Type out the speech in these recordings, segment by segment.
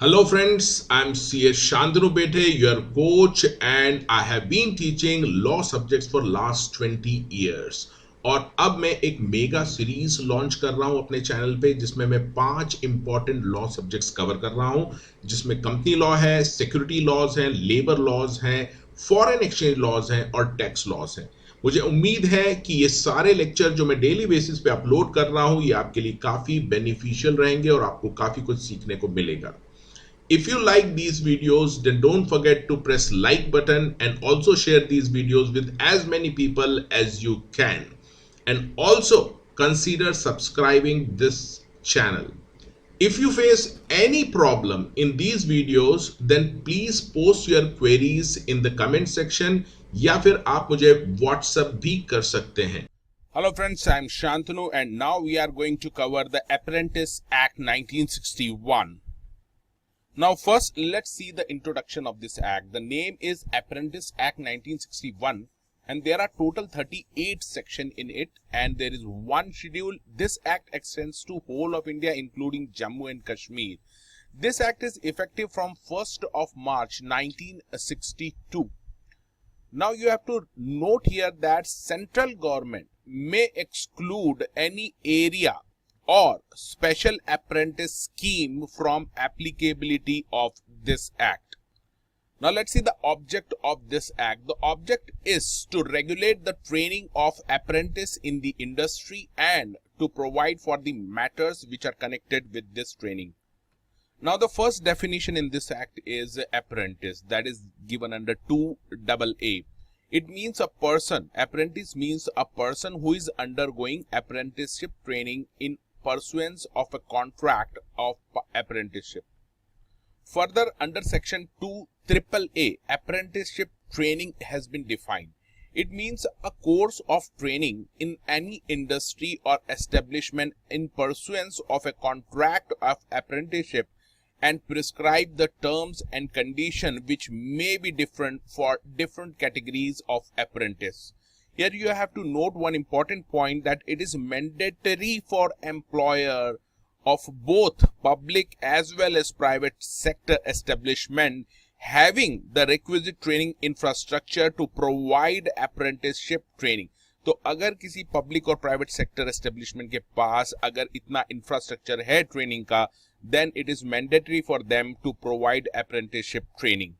Hello friends, I'm CS Shantanu Pethe, your coach, and I have been teaching law subjects for last 20 years. और अब मैं एक mega series launch कर रहा हूं अपने चैनल पे जिसमें मैं 5 इंपॉर्टेंट लॉ सब्जेक्ट्स कवर कर रहा हूं जिसमें कंपनी लॉ है, सिक्योरिटी लॉज हैं, लेबर लॉज हैं, फॉरेन एक्सचेंज लॉज हैं और टैक्स लॉज हैं। मुझे उम्मीद है कि ये सारे लेक्चर जो मैं डेली बेसिस पे अपलोड कर रहा हूं ये आपके लिए काफी बेनिफिशियल रहेंगे और आपको काफी कुछ सीखने को मिलेगा। If you like these videos, then don't forget to press like button and also share these videos with as many people as you can. And also consider subscribing this channel. If you face any problem in these videos, then please post your queries in the comment section या फिर आप मुझे WhatsApp भी कर सकते हैं। Hello friends, I am Shantanu and now we are going to cover the Apprentice Act 1961. Now first let's see the introduction of this act. The name is Apprentice Act 1961 and there are total 38 sections in it and there is one schedule. This act extends to whole of India including Jammu and Kashmir. This act is effective from 1st of March 1962. Now you have to note here that central government may exclude any area or special apprentice scheme from applicability of this act. Now let's see the object of this act. The object is to regulate the training of apprentice in the industry and to provide for the matters which are connected with this training. Now the first definition in this act is apprentice, that is given under 2AA. It means a person. Apprentice means a person who is undergoing apprenticeship training in pursuance of a contract of apprenticeship. Further, under section 2AAA, apprenticeship training has been defined. It means a course of training in any industry or establishment in pursuance of a contract of apprenticeship and prescribe the terms and conditions which may be different for different categories of apprentice. Here you have to note one important point, that it is mandatory for employer of both public as well as private sector establishment having the requisite training infrastructure to provide apprenticeship training. तो अगर किसी public और private sector establishment के पास अगर इतना infrastructure है training का, then it is mandatory for them to provide apprenticeship training.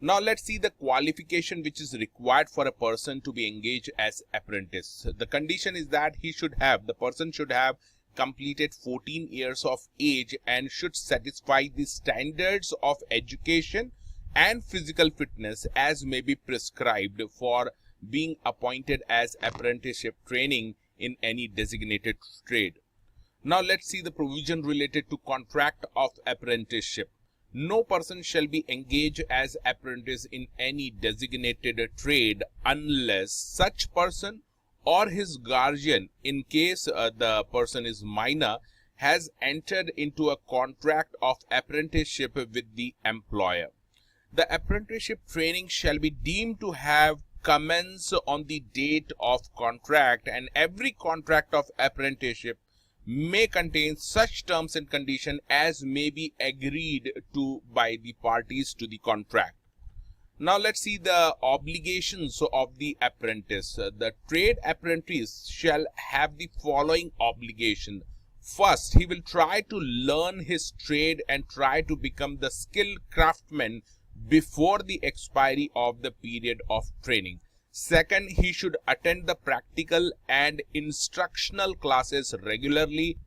Now let's see the qualification which is required for a person to be engaged as apprentice. The condition is that the person should have completed 14 years of age and should satisfy the standards of education and physical fitness as may be prescribed for being appointed as apprenticeship training in any designated trade. Now let's see the provision related to contract of apprenticeship. No person shall be engaged as apprentice in any designated trade unless such person or his guardian, in case the person is minor, has entered into a contract of apprenticeship with the employer. The apprenticeship training shall be deemed to have commenced on the date of contract, and every contract of apprenticeship may contain such terms and conditions as may be agreed to by the parties to the contract. Now let's see the obligations of the apprentice. The trade apprentice shall have the following obligation. First, he will try to learn his trade and try to become the skilled craftsman before the expiry of the period of training. Second, he should attend the practical and instructional classes regularly,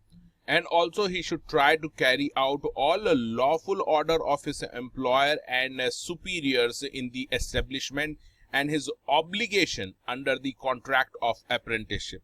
and also he should try to carry out all the lawful order of his employer and superiors in the establishment and his obligation under the contract of apprenticeship.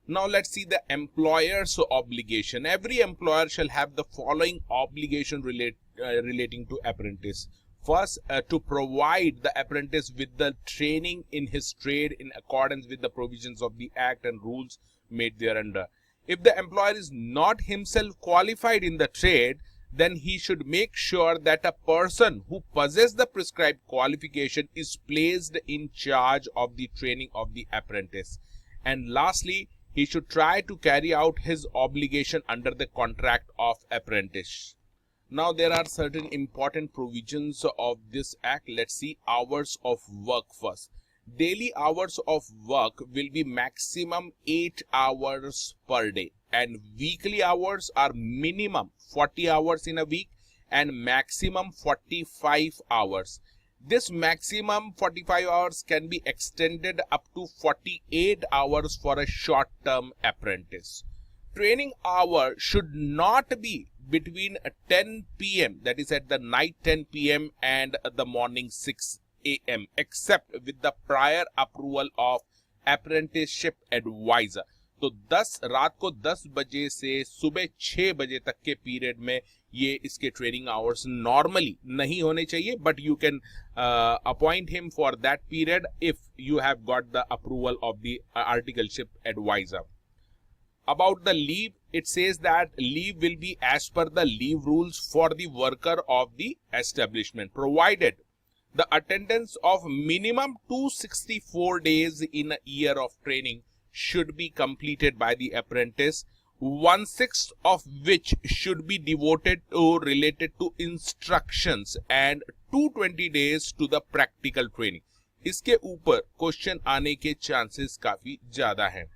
Now let's see the employer's obligation. Every employer shall have the following obligation relating to apprentice. First, to provide the apprentice with the training in his trade in accordance with the provisions of the act and rules made thereunder. If the employer is not himself qualified in the trade, then he should make sure that a person who possesses the prescribed qualification is placed in charge of the training of the apprentice. And lastly, he should try to carry out his obligation under the contract of apprentice. Now there are certain important provisions of this act. Let's see hours of work first. Daily hours of work will be maximum 8 hours per day, and weekly hours are minimum 40 hours in a week and maximum 45 hours. This maximum 45 hours can be extended up to 48 hours for a short-term apprentice. Training hour should not be between 10 p.m. that is at the night 10 p.m. and the morning 6 a.m. except with the prior approval of apprenticeship advisor. तो 10 रात को 10 बजे से सुबह 6 बजे तक के period में ये इसके ट्रेनिंग आवर्स नॉर्मली नहीं होने चाहिए, but you can appoint him for that period if you have got the approval of the articleship adviser. About the leave, it says that leave will be as per the leave rules for the worker of the establishment, provided the attendance of minimum 264 days in a year of training should be completed by the apprentice, 1/6 of which should be devoted to related to instructions and 220 days to the practical training. इसके ऊपर question आने के chances काफी ज्यादा हैं.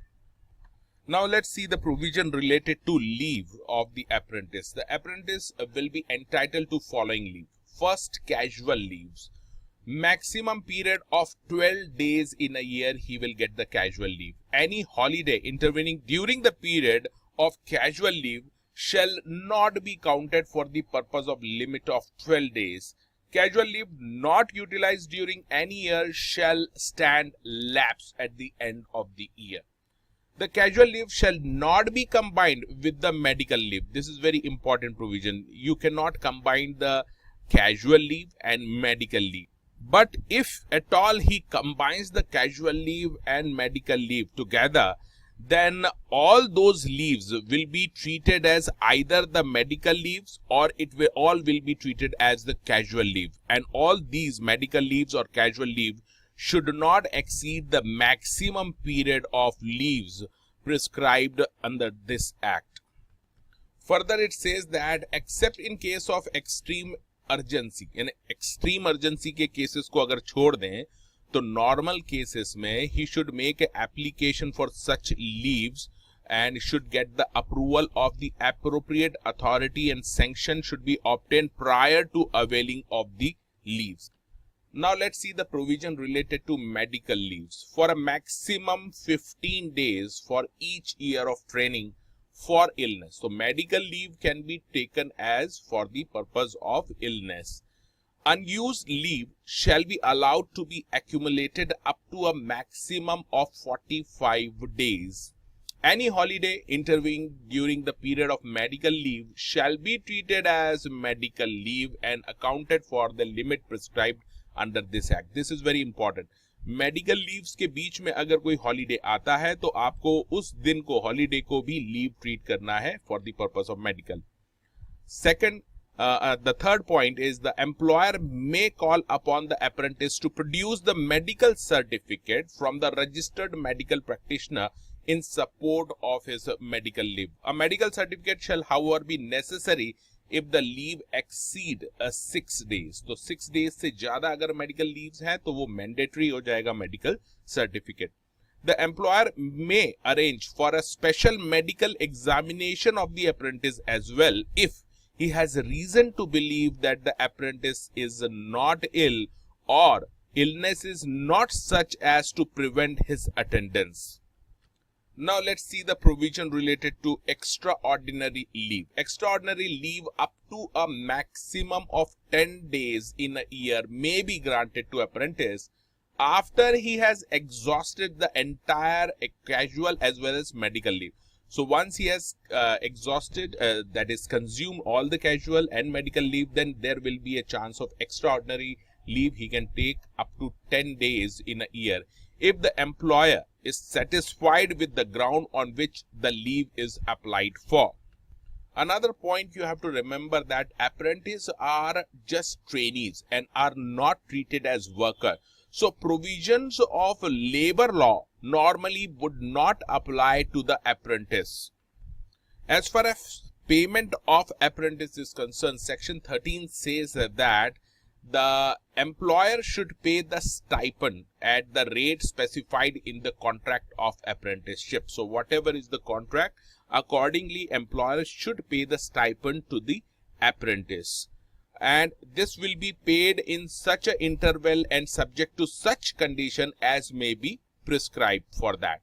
Now let's see the provision related to leave of the apprentice. The apprentice will be entitled to following leave. First, casual leaves. Maximum period of 12 days in a year he will get the casual leave. Any holiday intervening during the period of casual leave shall not be counted for the purpose of limit of 12 days. Casual leave not utilized during any year shall stand lapse at the end of the year. The casual leave shall not be combined with the medical leave. This is very important provision. You cannot combine the casual leave and medical leave. But if at all he combines the casual leave and medical leave together, then all those leaves will be treated as either the medical leaves or it will all will be treated as the casual leave. And all these medical leaves or casual leave should not exceed the maximum period of leaves prescribed under this act. Further, it says that except in case of extreme urgency, यानी extreme urgency के cases को अगर छोड़ दें तो normal cases में he should make an application for such leaves and should get the approval of the appropriate authority, and sanction should be obtained prior to availing of the leaves. Now let's see the provision related to medical leaves. For a maximum 15 days for each year of training for illness. So medical leave can be taken as for the purpose of illness. Unused leave shall be allowed to be accumulated up to a maximum of 45 days. Any holiday intervening during the period of medical leave shall be treated as medical leave and accounted for the limit prescribed under this act. This is very important. Medical leaves के बीच में अगर कोई holiday आता है तो आपको उस दिन को हॉलीडे को भी लीव ट्रीट करना है for the purpose of medical. Second, the third point is the employer may call upon the apprentice to produce the medical certificate from the registered medical practitioner in support of his medical leave. A medical certificate shall however be necessary if the leave exceed 6 days. तो 6 days से ज्यादा अगर medical leaves हैं तो वो mandatory हो जाएगा medical certificate. The employer may arrange for a special medical examination of the apprentice as well if he has reason to believe that the apprentice is not ill or illness is not such as to prevent his attendance. Now let's see the provision related to extraordinary leave. Extraordinary leave up to a maximum of 10 days in a year may be granted to apprentice after he has exhausted the entire casual as well as medical leave. So once he has exhausted, that is consumed all the casual and medical leave, then there will be a chance of extraordinary leave he can take up to 10 days in a year if the employer is satisfied with the ground on which the leave is applied for. Another point you have to remember that apprentices are just trainees and are not treated as workers. So provisions of labor law normally would not apply to the apprentice. As far as payment of apprentice is concerned, section 13 says that the employer should pay the stipend at the rate specified in the contract of apprenticeship. So whatever is the contract, accordingly employer should pay the stipend to the apprentice, and this will be paid in such an interval and subject to such condition as may be prescribed for that.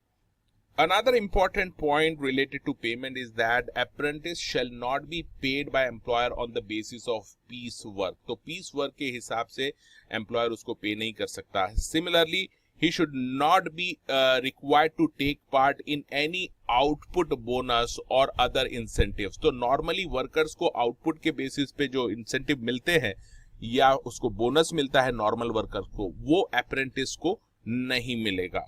Another important point related to payment is that apprentice shall not be paid by employer on the basis of piece work. तो piece work के हिसाब से employer उसको pay नहीं कर सकता. Similarly, he should not be required to take part in any output bonus or other incentives. तो normally workers को output के basis पे जो incentive मिलते हैं या उसको bonus मिलता है normal workers को, वो apprentice को नहीं मिलेगा.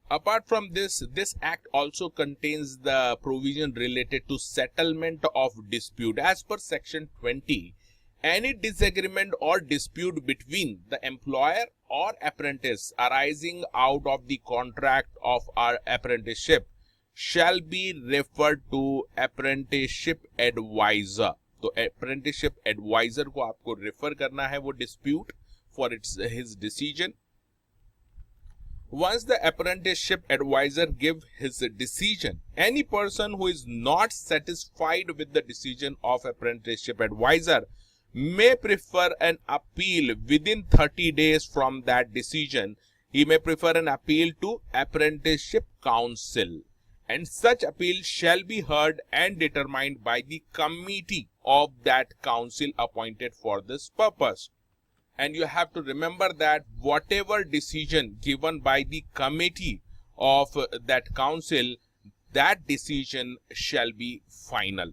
Apart from this, this act also contains the provision related to settlement of dispute. As per section 20, any disagreement or dispute between the employer or apprentice arising out of the contract of our apprenticeship shall be referred to apprenticeship advisor. तो apprenticeship advisor को आपको refer करना है वो dispute for his decision. Once the apprenticeship advisor give his decision, any person who is not satisfied with the decision of apprenticeship advisor may prefer an appeal within 30 days from that decision. He may prefer an appeal to apprenticeship council, and such appeal shall be heard and determined by the committee of that council appointed for this purpose. And you have to remember that whatever decision given by the committee of that council, that decision shall be final.